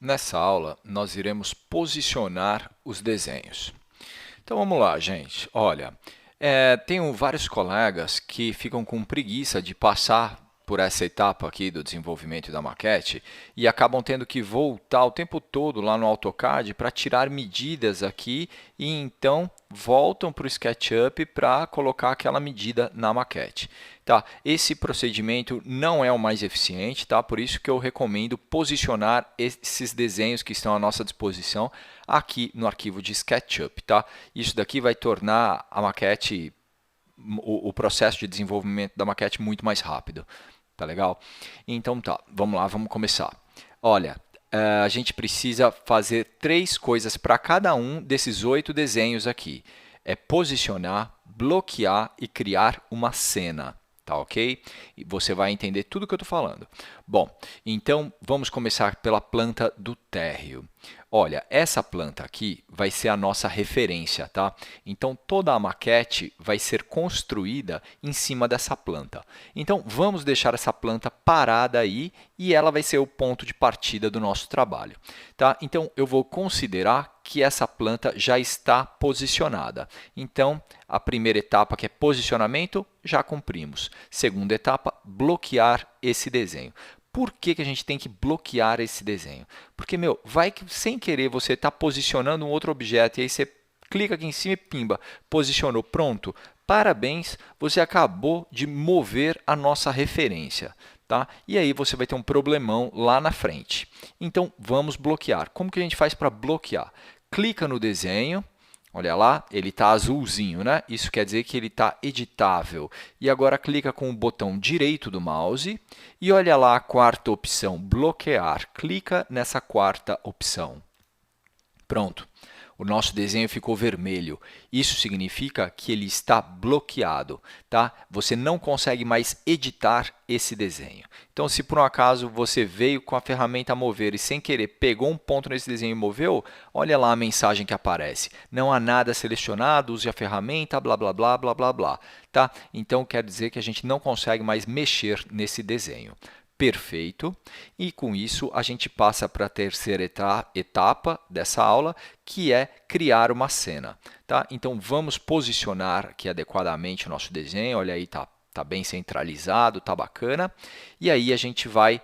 Nessa aula, nós iremos posicionar os desenhos. Então vamos lá, gente. Olha, tenho vários colegas que ficam com preguiça de passar por essa etapa aqui do desenvolvimento da maquete e acabam tendo que voltar o tempo todo lá no AutoCAD para tirar medidas aqui e então voltam para o SketchUp para colocar aquela medida na maquete. Tá? Esse procedimento não é o mais eficiente, tá? Por isso que eu recomendo posicionar esses desenhos que estão à nossa disposição aqui no arquivo de SketchUp. Tá? Isso daqui vai tornar a maquete, o processo de desenvolvimento da maquete muito mais rápido. Tá legal? Então tá, vamos lá, vamos começar. Olha, a gente precisa fazer 3 coisas para cada um desses 8 desenhos aqui. É posicionar, bloquear e criar uma cena. Tá ok? E você vai entender tudo o que eu estou falando. Bom, então vamos começar pela planta do térreo. Olha, essa planta aqui vai ser a nossa referência, tá? Então, toda a maquete vai ser construída em cima dessa planta. Então, vamos deixar essa planta parada aí e ela vai ser o ponto de partida do nosso trabalho, tá? Então, eu vou considerar que essa planta já está posicionada. Então, a primeira etapa, que é posicionamento, já cumprimos. Segunda etapa, bloquear esse desenho. Por que a gente tem que bloquear esse desenho? Porque, vai que sem querer você está posicionando um outro objeto e aí você clica aqui em cima e pimba, posicionou, pronto. Parabéns, você acabou de mover a nossa referência. Tá? E aí você vai ter um problemão lá na frente. Então, vamos bloquear. Como que a gente faz para bloquear? Clica no desenho. Olha lá, ele está azulzinho, né? Isso quer dizer que ele está editável. E agora clica com o botão direito do mouse e olha lá a quarta opção, bloquear. Clica nessa quarta opção. Pronto. O nosso desenho ficou vermelho. Isso significa que ele está bloqueado, tá? Você não consegue mais editar esse desenho. Então, se por um acaso você veio com a ferramenta mover e sem querer pegou um ponto nesse desenho e moveu, olha lá a mensagem que aparece. Não há nada selecionado, use a ferramenta, blá, blá, blá, blá, blá, blá. Tá? Então, quer dizer que a gente não consegue mais mexer nesse desenho. Perfeito. E com isso, a gente passa para a terceira etapa dessa aula, que é criar uma cena. Tá? Então, vamos posicionar aqui adequadamente o nosso desenho. Olha aí, tá bem centralizado, tá bacana. E aí, a gente vai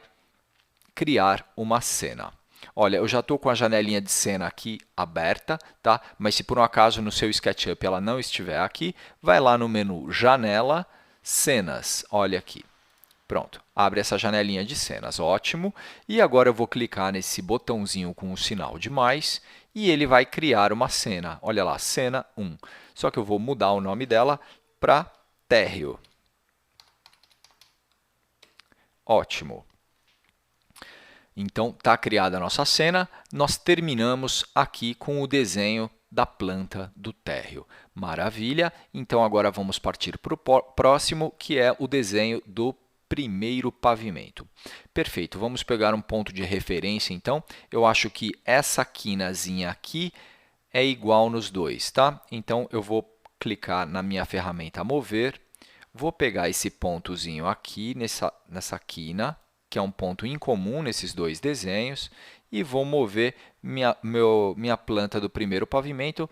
criar uma cena. Olha, eu já estou com a janelinha de cena aqui aberta, tá? Mas se por um acaso no seu SketchUp ela não estiver aqui, vai lá no menu Janela, Cenas. Olha aqui. Pronto, abre essa janelinha de cenas, ótimo. E agora eu vou clicar nesse botãozinho com o sinal de mais e ele vai criar uma cena. Olha lá, cena 1. Só que eu vou mudar o nome dela para térreo. Ótimo. Então, está criada a nossa cena. Nós terminamos aqui com o desenho da planta do térreo. Maravilha! Então, agora vamos partir para o próximo, que é o desenho do primeiro pavimento. Perfeito, vamos pegar um ponto de referência, então. Eu acho que essa quinazinha aqui é igual nos dois, tá? Então, eu vou clicar na minha ferramenta mover, vou pegar esse pontozinho aqui, nessa quina, que é um ponto incomum nesses dois desenhos, e vou mover minha planta do primeiro pavimento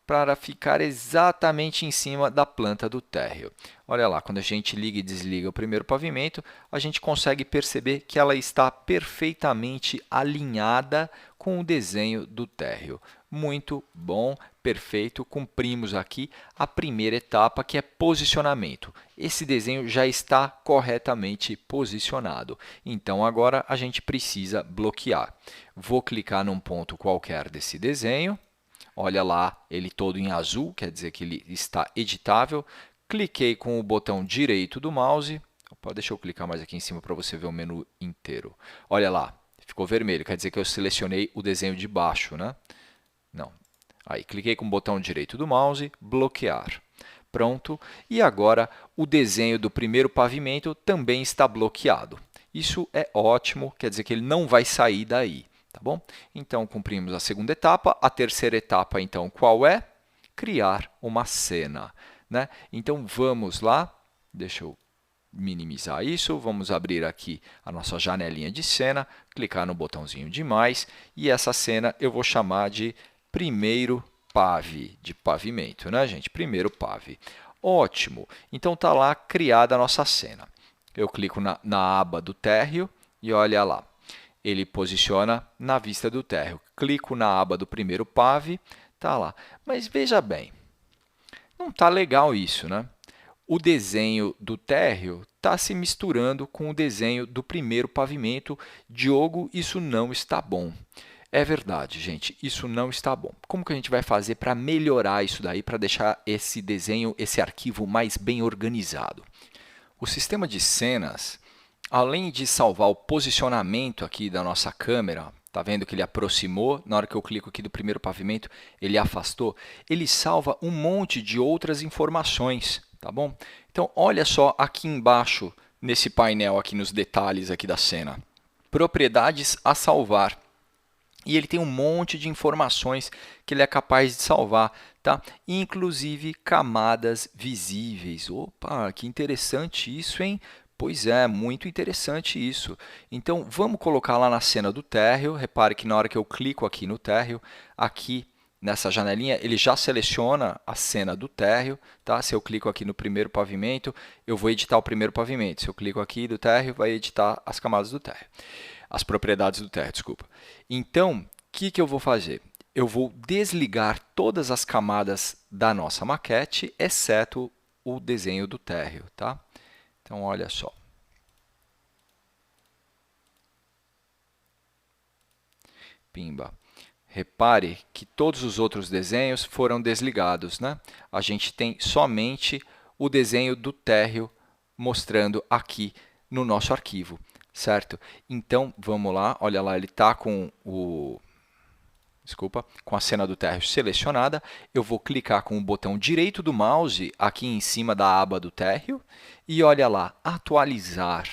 para ficar exatamente em cima da planta do térreo. Olha lá, quando a gente liga e desliga o primeiro pavimento, a gente consegue perceber que ela está perfeitamente alinhada com o desenho do térreo. Muito bom, perfeito. Cumprimos aqui a primeira etapa, que é posicionamento. Esse desenho já está corretamente posicionado. Então, agora a gente precisa bloquear. Vou clicar num ponto qualquer desse desenho. Olha lá, ele todo em azul, quer dizer que ele está editável. Cliquei com o botão direito do mouse. Opa, deixa eu clicar mais aqui em cima para você ver o menu inteiro. Olha lá, ficou vermelho, quer dizer que eu selecionei o desenho de baixo, né? Não. Aí, cliquei com o botão direito do mouse, bloquear. Pronto. E agora, o desenho do primeiro pavimento também está bloqueado. Isso é ótimo, quer dizer que ele não vai sair daí. Tá bom? Então, cumprimos a segunda etapa. A terceira etapa, então, qual é? Criar uma cena. Né? Então, vamos lá. Deixa eu minimizar isso, vamos abrir aqui a nossa janelinha de cena, clicar no botãozinho de mais, e essa cena eu vou chamar de primeiro PAV, de pavimento, né, gente? Primeiro PAV. Ótimo! Então, está lá criada a nossa cena. Eu clico na aba do térreo e olha lá, ele posiciona na vista do térreo. Clico na aba do primeiro PAV, está lá. Mas veja bem, não está legal isso, né? O desenho do térreo está se misturando com o desenho do primeiro pavimento. Diogo, isso não está bom. É verdade, gente, isso não está bom. Como que a gente vai fazer para melhorar isso daí, para deixar esse desenho, esse arquivo mais bem organizado? O sistema de cenas, além de salvar o posicionamento aqui da nossa câmera, tá vendo que ele aproximou, na hora que eu clico aqui do primeiro pavimento, ele afastou, ele salva um monte de outras informações, tá bom? Então, olha só aqui embaixo, nesse painel aqui nos detalhes aqui da cena. Propriedades a salvar. E ele tem um monte de informações que ele é capaz de salvar, tá? Inclusive camadas visíveis. Opa, que interessante isso, hein? Pois é, muito interessante isso. Então, vamos colocar lá na cena do térreo. Repare que na hora que eu clico aqui no térreo, aqui nessa janelinha, ele já seleciona a cena do térreo, tá? Se eu clico aqui no primeiro pavimento, eu vou editar o primeiro pavimento. Se eu clico aqui do térreo, vai editar as camadas do térreo. As propriedades do térreo, desculpa. Então, o que eu vou fazer? Eu vou desligar todas as camadas da nossa maquete, exceto o desenho do térreo, tá? Então, olha só. Pimba. Repare que todos os outros desenhos foram desligados, né? A gente tem somente o desenho do térreo mostrando aqui no nosso arquivo, certo? Então, vamos lá. Olha lá, ele está com com a cena do térreo selecionada. Eu vou clicar com o botão direito do mouse aqui em cima da aba do térreo e olha lá, atualizar.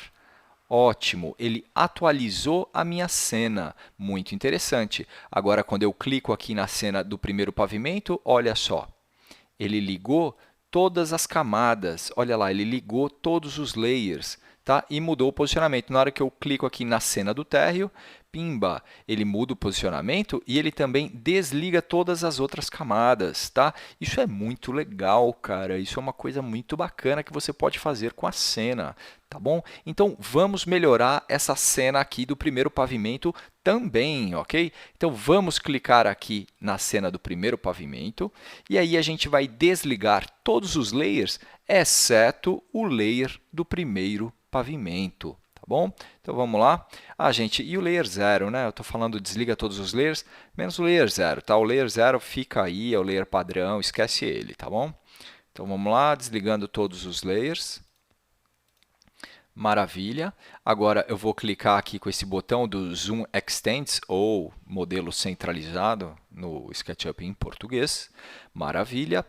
Ótimo, ele atualizou a minha cena. Muito interessante. Agora, quando eu clico aqui na cena do primeiro pavimento, olha só, ele ligou todas as camadas. Olha lá, ele ligou todos os layers, tá? E mudou o posicionamento. Na hora que eu clico aqui na cena do térreo, pimba, ele muda o posicionamento e ele também desliga todas as outras camadas, tá? Isso é muito legal, cara. Isso é uma coisa muito bacana que você pode fazer com a cena, tá bom? Então, vamos melhorar essa cena aqui do primeiro pavimento também, ok? Então, vamos clicar aqui na cena do primeiro pavimento e aí a gente vai desligar todos os layers, exceto o layer do primeiro pavimento. Tá bom? Então, vamos lá. Gente, e o layer 0, né? Eu estou falando desliga todos os layers, menos o layer 0, tá? O layer 0 fica aí, é o layer padrão, esquece ele, tá bom? Então, vamos lá, desligando todos os layers. Maravilha. Agora, eu vou clicar aqui com esse botão do Zoom Extents, ou modelo centralizado no SketchUp em português. Maravilha.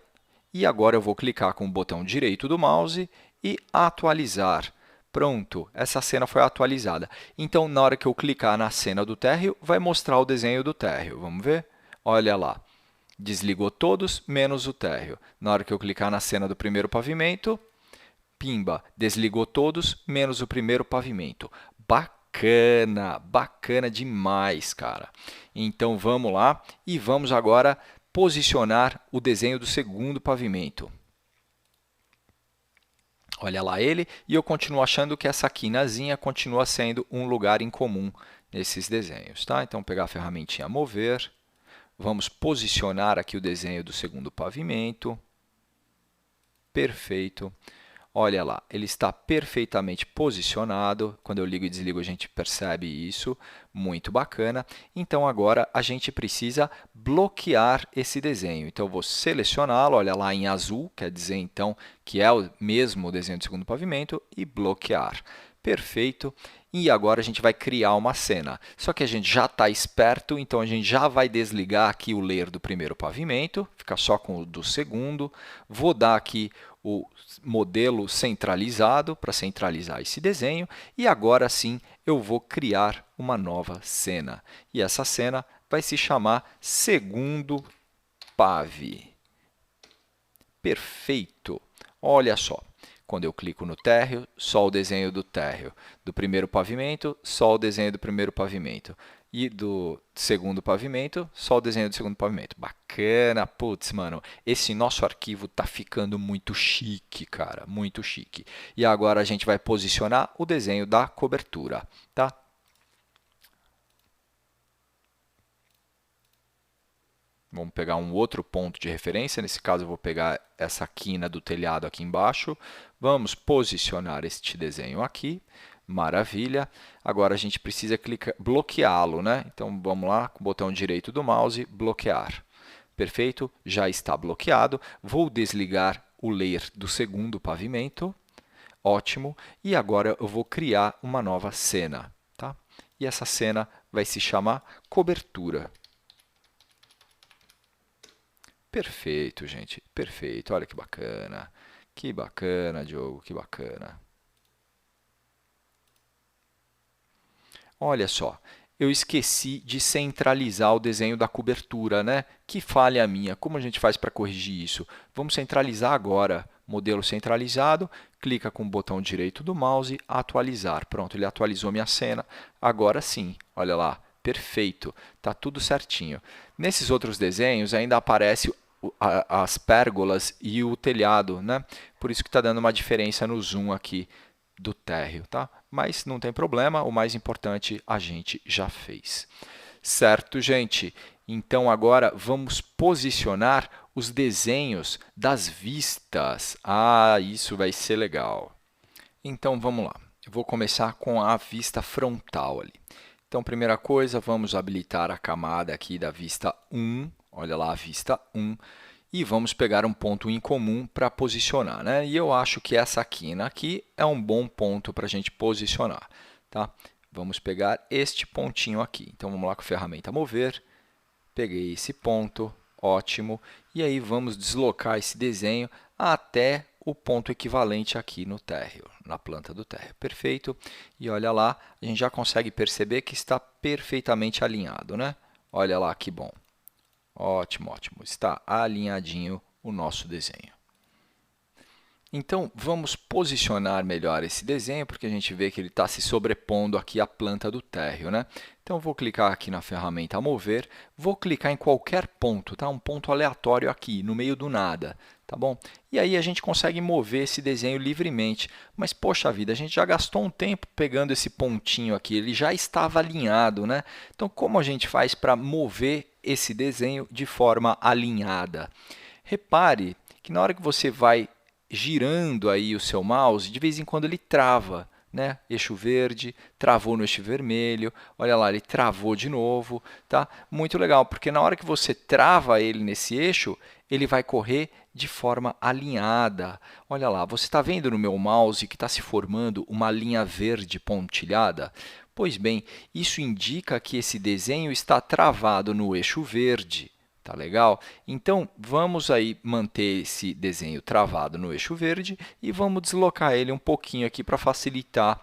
E agora, eu vou clicar com o botão direito do mouse e atualizar. Pronto, essa cena foi atualizada. Então, na hora que eu clicar na cena do térreo, vai mostrar o desenho do térreo. Vamos ver? Olha lá. Desligou todos, menos o térreo. Na hora que eu clicar na cena do primeiro pavimento, pimba, desligou todos, menos o primeiro pavimento. Bacana, bacana demais, cara. Então, vamos lá e vamos agora posicionar o desenho do segundo pavimento. Olha lá ele, e eu continuo achando que essa quinazinha continua sendo um lugar em comum nesses desenhos, tá? Então, pegar a ferramentinha mover, vamos posicionar aqui o desenho do segundo pavimento. Perfeito. Olha lá, ele está perfeitamente posicionado. Quando eu ligo e desligo, a gente percebe isso. Muito bacana. Então, agora, a gente precisa bloquear esse desenho. Então, eu vou selecioná-lo, olha lá em azul, quer dizer, então, que é o mesmo desenho do segundo pavimento, e bloquear. Perfeito. E agora a gente vai criar uma cena. Só que a gente já está esperto, então a gente já vai desligar aqui o layer do primeiro pavimento, fica só com o do segundo. Vou dar aqui o modelo centralizado para centralizar esse desenho. E agora sim eu vou criar uma nova cena. E essa cena vai se chamar segundo PAV. Perfeito! Olha só. Quando eu clico no térreo, só o desenho do térreo. Do primeiro pavimento, só o desenho do primeiro pavimento. E do segundo pavimento, só o desenho do segundo pavimento. Bacana, putz, mano. Esse nosso arquivo tá ficando muito chique, cara, muito chique. E agora a gente vai posicionar o desenho da cobertura, tá? Vamos pegar um outro ponto de referência. Nesse caso, eu vou pegar essa quina do telhado aqui embaixo. Vamos posicionar este desenho aqui. Maravilha. Agora a gente precisa bloqueá-lo, né? Então vamos lá, com o botão direito do mouse, bloquear. Perfeito, já está bloqueado. Vou desligar o layer do segundo pavimento. Ótimo. E agora eu vou criar uma nova cena, tá? E essa cena vai se chamar cobertura. Perfeito, gente. Perfeito. Olha que bacana. Que bacana, Diogo. Que bacana. Olha só, eu esqueci de centralizar o desenho da cobertura, né? Que falha minha. Como a gente faz para corrigir isso? Vamos centralizar agora. Modelo centralizado, clica com o botão direito do mouse, atualizar. Pronto, ele atualizou minha cena. Agora sim, olha lá, perfeito, está tudo certinho. Nesses outros desenhos ainda aparece as pérgolas e o telhado, né? Por isso que está dando uma diferença no zoom aqui do térreo, tá? Mas não tem problema, o mais importante a gente já fez. Certo, gente? Então agora vamos posicionar os desenhos das vistas. Ah, isso vai ser legal. Então vamos lá. Eu vou começar com a vista frontal ali. Então, primeira coisa, vamos habilitar a camada aqui da vista 1. Olha lá a vista 1. E vamos pegar um ponto em comum para posicionar, né? E eu acho que essa quina aqui é um bom ponto para a gente posicionar, tá? Vamos pegar este pontinho aqui. Então, vamos lá com a ferramenta mover. Peguei esse ponto, ótimo. E aí, vamos deslocar esse desenho até o ponto equivalente aqui no térreo, na planta do térreo. Perfeito. E olha lá, a gente já consegue perceber que está perfeitamente alinhado, né? Olha lá que bom. Ótimo, ótimo. Está alinhadinho o nosso desenho. Então, vamos posicionar melhor esse desenho, porque a gente vê que ele está se sobrepondo aqui à planta do térreo, né? Então, vou clicar aqui na ferramenta mover, vou clicar em qualquer ponto, tá? Um ponto aleatório aqui, no meio do nada, tá bom? E aí a gente consegue mover esse desenho livremente. Mas, poxa vida, a gente já gastou um tempo pegando esse pontinho aqui, ele já estava alinhado, né? Então, como a gente faz para mover esse desenho de forma alinhada? Repare que na hora que você vai girando aí o seu mouse, de vez em quando ele trava, né? Eixo verde, travou no eixo vermelho, olha lá, ele travou de novo, tá? Muito legal, porque na hora que você trava ele nesse eixo, ele vai correr de forma alinhada. Olha lá, você está vendo no meu mouse que está se formando uma linha verde pontilhada? Pois bem, isso indica que esse desenho está travado no eixo verde. Tá legal? Então, vamos aí manter esse desenho travado no eixo verde e vamos deslocar ele um pouquinho aqui para facilitar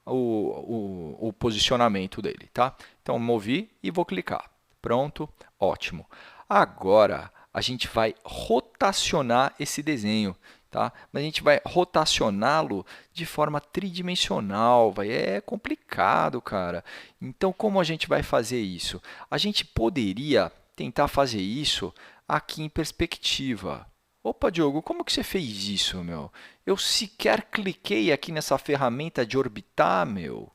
o posicionamento dele, tá? Então, movi e vou clicar. Pronto, ótimo. Agora, a gente vai rotacionar esse desenho, tá? Mas a gente vai rotacioná-lo de forma tridimensional, é complicado, cara. Então, como a gente vai fazer isso? A gente poderia tentar fazer isso aqui em perspectiva. Opa, Diogo, como que você fez isso, meu? Eu sequer cliquei aqui nessa ferramenta de orbitar, meu.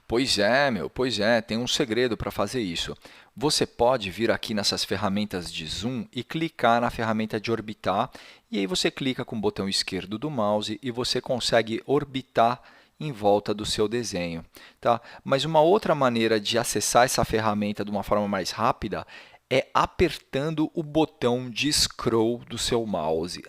Pois é, meu, pois é, tem um segredo para fazer isso. Você pode vir aqui nessas ferramentas de zoom e clicar na ferramenta de orbitar, e aí você clica com o botão esquerdo do mouse e você consegue orbitar em volta do seu desenho, tá? Mas uma outra maneira de acessar essa ferramenta de uma forma mais rápida é apertando o botão de scroll do seu mouse.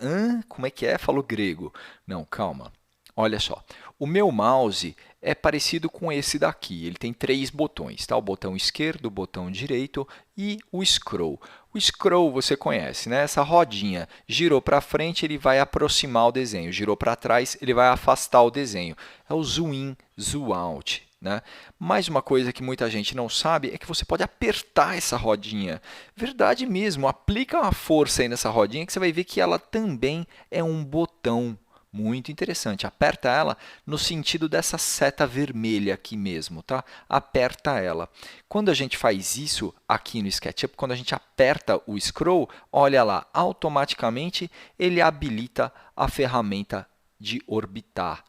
Como é que é? Falou grego. Não, calma. Olha só, o meu mouse é parecido com esse daqui. Ele tem 3 botões, tá? O botão esquerdo, o botão direito e o scroll. O scroll você conhece, né? Essa rodinha. Girou para frente, ele vai aproximar o desenho. Girou para trás, ele vai afastar o desenho. É o zoom in, zoom out. né? Mais uma coisa que muita gente não sabe é que você pode apertar essa rodinha. Verdade mesmo, aplica uma força aí nessa rodinha que você vai ver que ela também é um botão. Muito interessante. Aperta ela no sentido dessa seta vermelha aqui mesmo, tá? Aperta ela. Quando a gente faz isso aqui no SketchUp, quando a gente aperta o scroll, olha lá, automaticamente ele habilita a ferramenta de orbitar.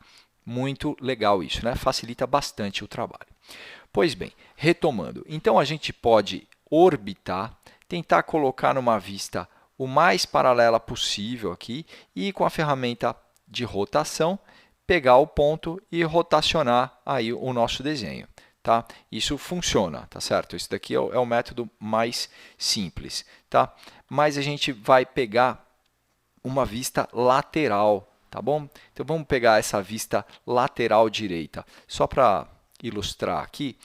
Muito legal isso, né? Facilita bastante o trabalho. Pois bem, retomando. Então, a gente pode orbitar, tentar colocar numa vista o mais paralela possível aqui e com a ferramenta de rotação, pegar o ponto e rotacionar aí o nosso desenho. Tá? Isso funciona, tá certo? Esse daqui é o método mais simples. Tá? Mas a gente vai pegar uma vista lateral, tá bom? Então, vamos pegar essa vista lateral direita. Só para ilustrar aqui,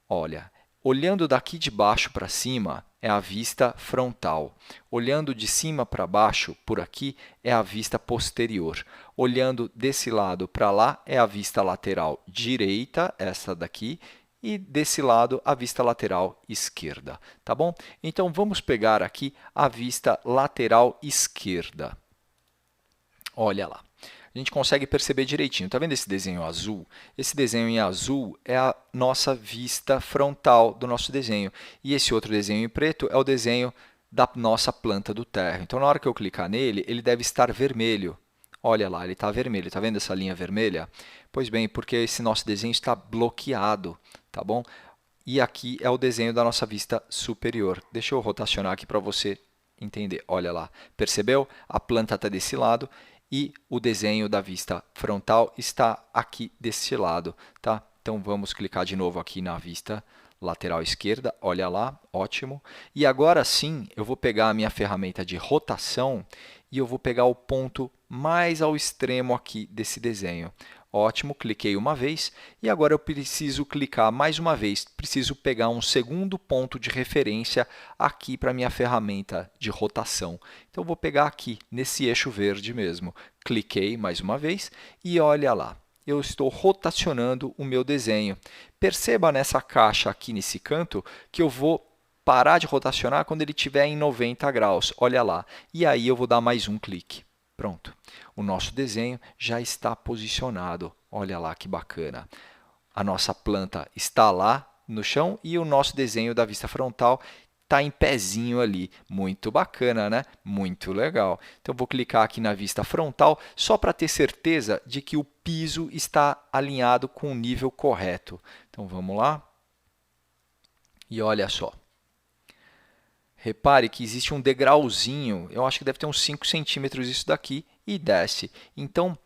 olha, olhando daqui de baixo para cima é a vista frontal. Olhando de cima para baixo, por aqui, é a vista posterior. Olhando desse lado para lá, é a vista lateral direita, essa daqui, e desse lado, a vista lateral esquerda. Tá bom? Então, vamos pegar aqui a vista lateral esquerda. Olha lá. A gente consegue perceber direitinho. Está vendo esse desenho azul? Esse desenho em azul é a nossa vista frontal do nosso desenho. E esse outro desenho em preto é o desenho da nossa planta do térreo. Então, na hora que eu clicar nele, ele deve estar vermelho. Olha lá, ele está vermelho. Está vendo essa linha vermelha? Pois bem, porque esse nosso desenho está bloqueado, tá bom? E aqui é o desenho da nossa vista superior. Deixa eu rotacionar aqui para você entender. Olha lá, percebeu? A planta está desse lado e o desenho da vista frontal está aqui desse lado, tá? Então, vamos clicar de novo aqui na vista lateral esquerda, olha lá, ótimo. E agora sim, eu vou pegar a minha ferramenta de rotação e eu vou pegar o ponto mais ao extremo aqui desse desenho. Ótimo, cliquei uma vez e agora eu preciso clicar mais uma vez. Preciso pegar um segundo ponto de referência aqui para a minha ferramenta de rotação. Então, vou pegar aqui, nesse eixo verde mesmo. Cliquei mais uma vez e olha lá. Eu estou rotacionando o meu desenho. Perceba nessa caixa aqui nesse canto que eu vou parar de rotacionar quando ele estiver em 90 graus. Olha lá. E aí eu vou dar mais um clique. Pronto. O nosso desenho já está posicionado. Olha lá que bacana. A nossa planta está lá no chão e o nosso desenho da vista frontal está em pezinho ali. Muito bacana, né? Muito legal. Então, vou clicar aqui na vista frontal só para ter certeza de que o piso está alinhado com o nível correto. Então, vamos lá. E olha só. Repare que existe um degrauzinho, eu acho que deve ter uns 5 centímetros isso daqui, e desce. Então,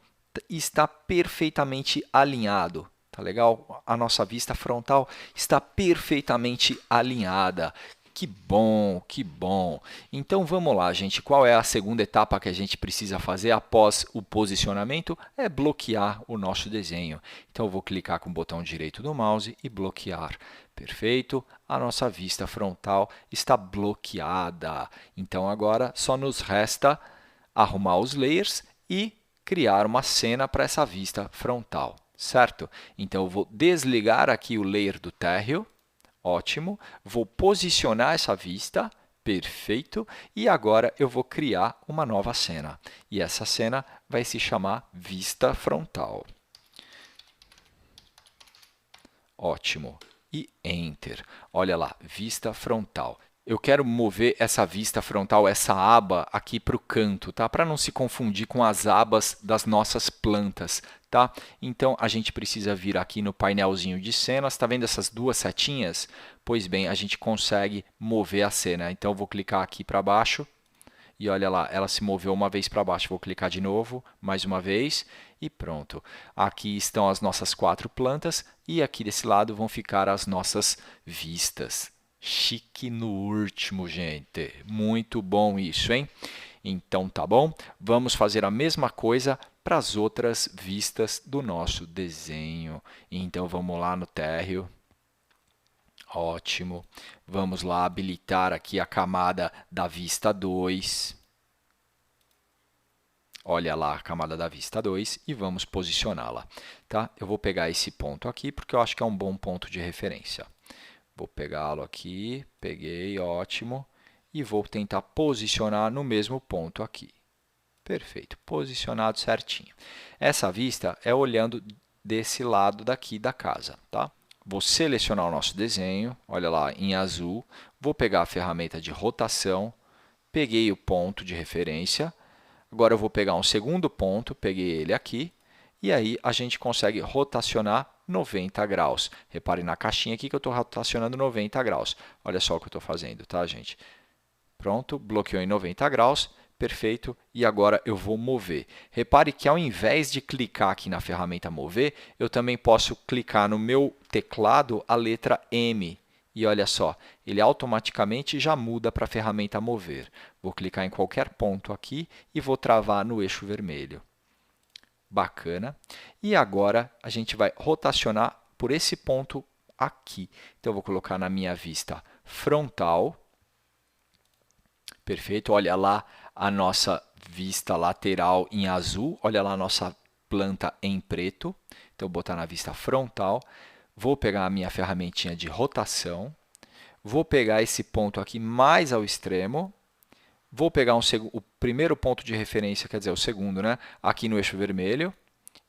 está perfeitamente alinhado. Tá legal? A nossa vista frontal está perfeitamente alinhada. Que bom, que bom. Então, vamos lá, gente. Qual é a segunda etapa que a gente precisa fazer após o posicionamento? É bloquear o nosso desenho. Então, eu vou clicar com o botão direito do mouse e bloquear. Perfeito. A nossa vista frontal está bloqueada. Então, agora só nos resta arrumar os layers e criar uma cena para essa vista frontal, certo? Então, eu vou desligar aqui o layer do térreo. Ótimo. Vou posicionar essa vista. Perfeito. E agora eu vou criar uma nova cena. E essa cena vai se chamar vista frontal. Ótimo. E Enter. Olha lá, vista frontal. Eu quero mover essa vista frontal, essa aba aqui para o canto, tá? Para não se confundir com as abas das nossas plantas, tá? Então, a gente precisa vir aqui no painelzinho de cenas. Está vendo essas duas setinhas? Pois bem, a gente consegue mover a cena. Então, eu vou clicar aqui para baixo e olha lá, ela se moveu uma vez para baixo. Vou clicar de novo, mais uma vez e pronto. Aqui estão as nossas 4 plantas e aqui desse lado vão ficar as nossas vistas. Chique no último, gente. Muito bom isso, hein? Então, tá bom? Vamos fazer a mesma coisa para as outras vistas do nosso desenho. Então, vamos lá no térreo. Ótimo. Vamos lá habilitar aqui a camada da vista 2. Olha lá a camada da vista 2 e vamos posicioná-la. Tá? Eu vou pegar esse ponto aqui porque eu acho que é um bom ponto de referência. Vou pegá-lo aqui, peguei, ótimo, e vou tentar posicionar no mesmo ponto aqui. Perfeito, posicionado certinho. Essa vista é olhando desse lado daqui da casa, tá? Vou selecionar o nosso desenho, olha lá, em azul, vou pegar a ferramenta de rotação, peguei o ponto de referência, agora eu vou pegar um segundo ponto, peguei ele aqui, e aí a gente consegue rotacionar 90 graus. Repare na caixinha aqui que eu estou rotacionando 90 graus. Olha só o que eu estou fazendo, tá, gente? Pronto, bloqueou em 90 graus, perfeito. E agora eu vou mover. Repare que ao invés de clicar aqui na ferramenta mover, eu também posso clicar no meu teclado a letra M. E olha só, ele automaticamente já muda para a ferramenta mover. Vou clicar em qualquer ponto aqui e vou travar no eixo vermelho. Bacana. E agora a gente vai rotacionar por esse ponto aqui. Então, eu vou colocar na minha vista frontal. Perfeito. Olha lá a nossa vista lateral em azul. Olha lá a nossa planta em preto. Então, eu vou botar na vista frontal. Vou pegar a minha ferramentinha de rotação. Vou pegar esse ponto aqui mais ao extremo. Vou pegar o primeiro ponto de referência, quer dizer, o segundo, né? Aqui no eixo vermelho.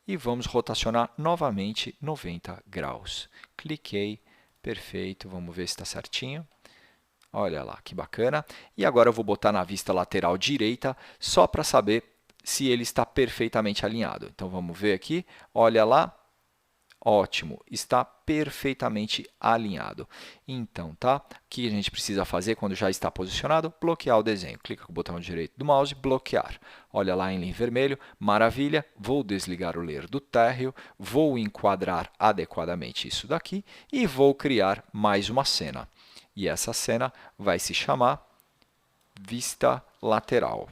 E vamos rotacionar novamente 90 graus. Cliquei, perfeito. Vamos ver se está certinho. Olha lá, que bacana. E agora eu vou botar na vista lateral direita, só para saber se ele está perfeitamente alinhado. Então, vamos ver aqui. Olha lá. Ótimo, está perfeitamente alinhado. Então, tá? O que a gente precisa fazer quando já está posicionado? Bloquear o desenho. Clica com o botão direito do mouse, bloquear. Olha lá em vermelho, maravilha. Vou desligar o layer do térreo, vou enquadrar adequadamente isso daqui e vou criar mais uma cena. E essa cena vai se chamar vista lateral.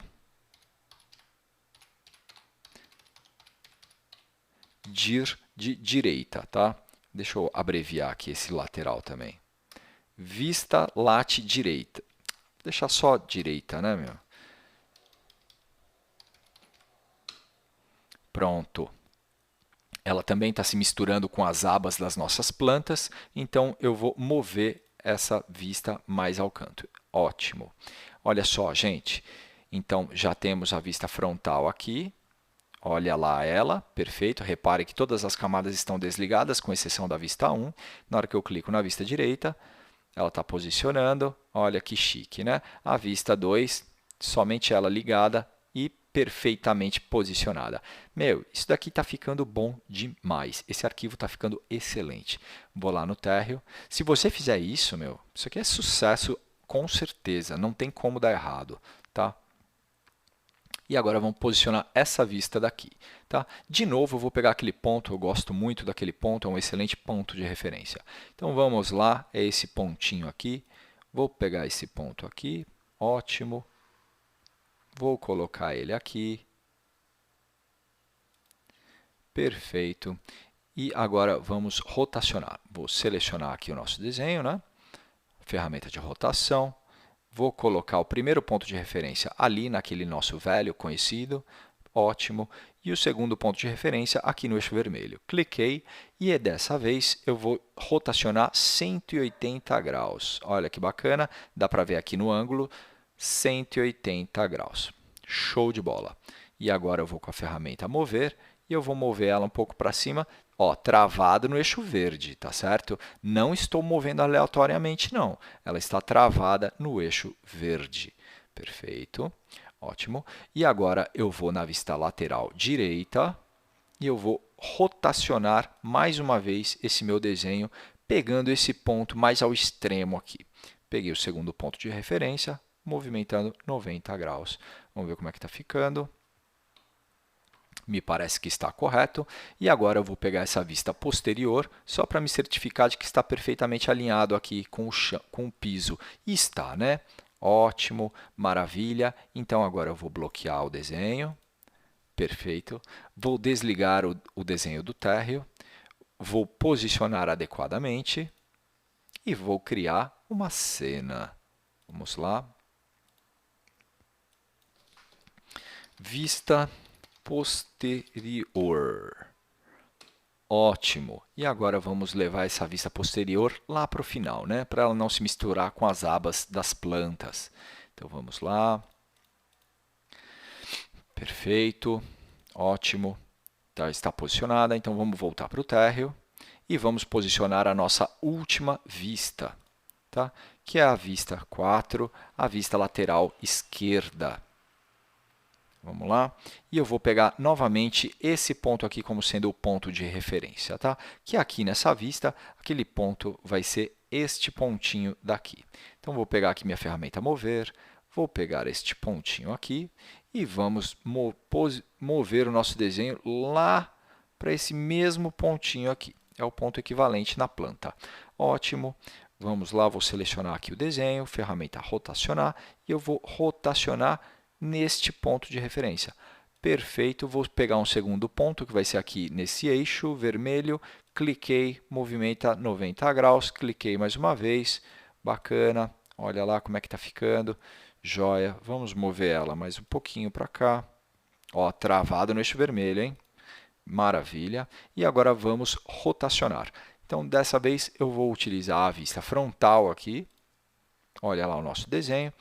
Dir de direita, tá? Deixa eu abreviar aqui esse lateral também. Vista late direita. Vou deixar só direita, né, meu? Pronto. Ela também está se misturando com as abas das nossas plantas, então eu vou mover essa vista mais ao canto. Ótimo. Olha só, gente. Então, já temos a vista frontal aqui. Olha lá ela, perfeito. Repare que todas as camadas estão desligadas, com exceção da vista 1. Na hora que eu clico na vista direita, ela está posicionando. Olha que chique, né? A vista 2, somente ela ligada e perfeitamente posicionada. Meu, isso daqui está ficando bom demais. Esse arquivo está ficando excelente. Vou lá no térreo. Se você fizer isso, meu, isso aqui é sucesso com certeza. Não tem como dar errado, tá? E agora vamos posicionar essa vista daqui. Tá? De novo, eu vou pegar aquele ponto, eu gosto muito daquele ponto, é um excelente ponto de referência. Então, vamos lá, é esse pontinho aqui. Vou pegar esse ponto aqui, ótimo. Vou colocar ele aqui. Perfeito. E agora vamos rotacionar. Vou selecionar aqui o nosso desenho, né? Ferramenta de rotação. Vou colocar o primeiro ponto de referência ali naquele nosso velho conhecido. Ótimo. E o segundo ponto de referência aqui no eixo vermelho. Cliquei e dessa vez eu vou rotacionar 180 graus. Olha que bacana, dá para ver aqui no ângulo 180 graus. Show de bola. E agora eu vou com a ferramenta mover e eu vou mover ela um pouco para cima, ó, travado no eixo verde, tá certo? Não estou movendo aleatoriamente, não. Ela está travada no eixo verde. Perfeito. Ótimo. E agora eu vou na vista lateral direita e eu vou rotacionar mais uma vez esse meu desenho, pegando esse ponto mais ao extremo aqui. Peguei o segundo ponto de referência, movimentando 90 graus. Vamos ver como é que está ficando. Me parece que está correto. E agora eu vou pegar essa vista posterior, só para me certificar de que está perfeitamente alinhado aqui com o chão, com o piso. E está, né? Ótimo, maravilha. Então, agora eu vou bloquear o desenho. Perfeito. Vou desligar o desenho do térreo. Vou posicionar adequadamente. E vou criar uma cena. Vamos lá. Vista posterior. Ótimo. E agora vamos levar essa vista posterior lá para o final, né? Para ela não se misturar com as abas das plantas. Então vamos lá. Perfeito. Ótimo. Tá, está posicionada. Então vamos voltar para o térreo e vamos posicionar a nossa última vista, tá? Que é a vista 4, a vista lateral esquerda. Vamos lá. E eu vou pegar novamente esse ponto aqui como sendo o ponto de referência, tá? Que aqui nessa vista, aquele ponto vai ser este pontinho daqui. Então, vou pegar aqui minha ferramenta mover, vou pegar este pontinho aqui e vamos mover o nosso desenho lá para esse mesmo pontinho aqui. É o ponto equivalente na planta. Ótimo. Vamos lá, vou selecionar aqui o desenho, ferramenta rotacionar, e eu vou rotacionar neste ponto de referência. Perfeito, vou pegar um segundo ponto, que vai ser aqui nesse eixo vermelho, cliquei, movimenta 90 graus, cliquei mais uma vez, bacana, olha lá como é que está ficando, joia, vamos mover ela mais um pouquinho para cá, ó, travado no eixo vermelho, hein? Maravilha, e agora vamos rotacionar. Então, dessa vez, eu vou utilizar a vista frontal aqui, olha lá o nosso desenho,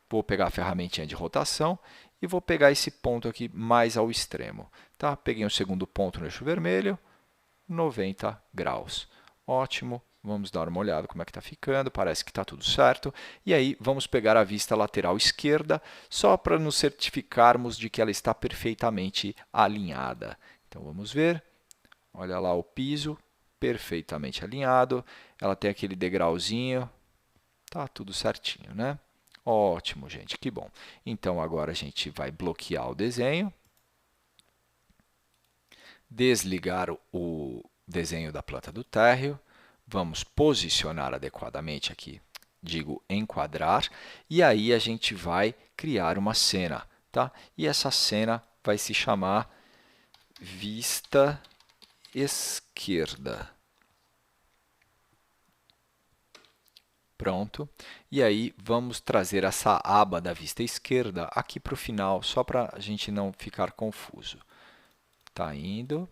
vou pegar a ferramentinha de rotação e vou pegar esse ponto aqui mais ao extremo. Tá? Peguei um segundo ponto no eixo vermelho, 90 graus. Ótimo, vamos dar uma olhada como é que está ficando, parece que está tudo certo. E aí, vamos pegar a vista lateral esquerda, só para nos certificarmos de que ela está perfeitamente alinhada. Então, vamos ver. Olha lá o piso, perfeitamente alinhado. Ela tem aquele degrauzinho, tá tudo certinho, né? Ótimo, gente, que bom. Então, agora a gente vai bloquear o desenho, desligar o desenho da planta do térreo, vamos posicionar adequadamente aqui, digo enquadrar, e aí a gente vai criar uma cena, tá? E essa cena vai se chamar vista esquerda. Pronto. E aí, vamos trazer essa aba da vista esquerda aqui para o final, só para a gente não ficar confuso. Está indo.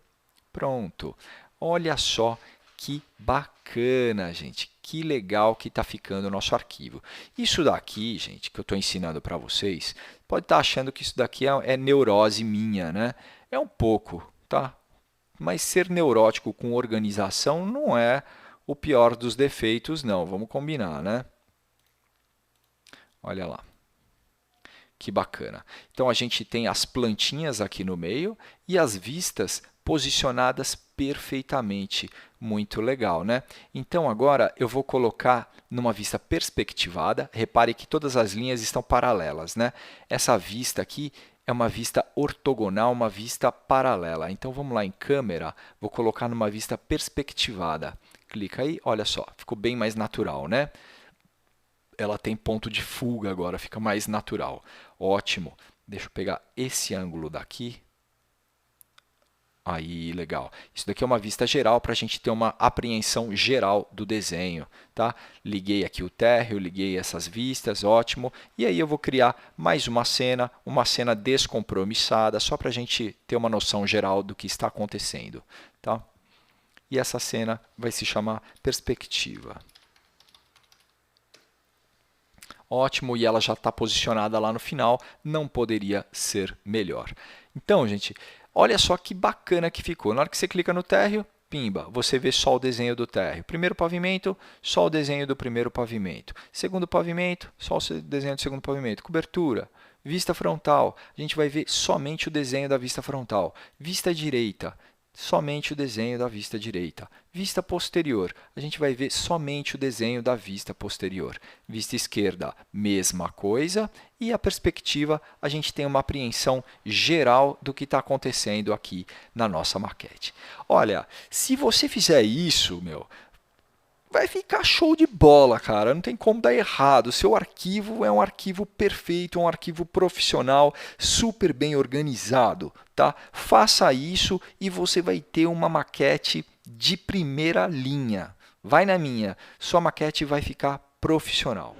Pronto. Olha só que bacana, gente. Que legal que está ficando o nosso arquivo. Isso daqui, gente, que eu estou ensinando para vocês, pode estar achando que isso daqui é neurose minha, né? É um pouco, tá? Mas ser neurótico com organização não é o pior dos defeitos, não. Vamos combinar, né? Olha lá. Que bacana. Então, a gente tem as plantinhas aqui no meio e as vistas posicionadas perfeitamente. Muito legal, né? Então, agora eu vou colocar numa vista perspectivada. Repare que todas as linhas estão paralelas, né? Essa vista aqui é uma vista ortogonal, uma vista paralela. Então, vamos lá em câmera, vou colocar numa vista perspectivada. Clica aí, olha só, ficou bem mais natural, né? Ela tem ponto de fuga agora, fica mais natural. Ótimo. Deixa eu pegar esse ângulo daqui. Aí, legal. Isso daqui é uma vista geral para a gente ter uma apreensão geral do desenho, tá? Liguei aqui o térreo, liguei essas vistas, ótimo. E aí eu vou criar mais uma cena descompromissada, só para a gente ter uma noção geral do que está acontecendo, tá? E essa cena vai se chamar perspectiva. Ótimo, e ela já está posicionada lá no final, não poderia ser melhor. Então, gente, olha só que bacana que ficou. Na hora que você clica no térreo, pimba, você vê só o desenho do térreo. Primeiro pavimento, só o desenho do primeiro pavimento. Segundo pavimento, só o desenho do segundo pavimento. Cobertura, vista frontal, a gente vai ver somente o desenho da vista frontal. Vista direita, somente o desenho da vista direita. Vista posterior, a gente vai ver somente o desenho da vista posterior. Vista esquerda, mesma coisa. E a perspectiva, a gente tem uma apreensão geral do que está acontecendo aqui na nossa maquete. Olha, se você fizer isso, vai ficar show de bola, cara. Não tem como dar errado. O seu arquivo é um arquivo perfeito, um arquivo profissional, super bem organizado, tá? Faça isso e você vai ter uma maquete de primeira linha. Vai na minha, sua maquete vai ficar profissional.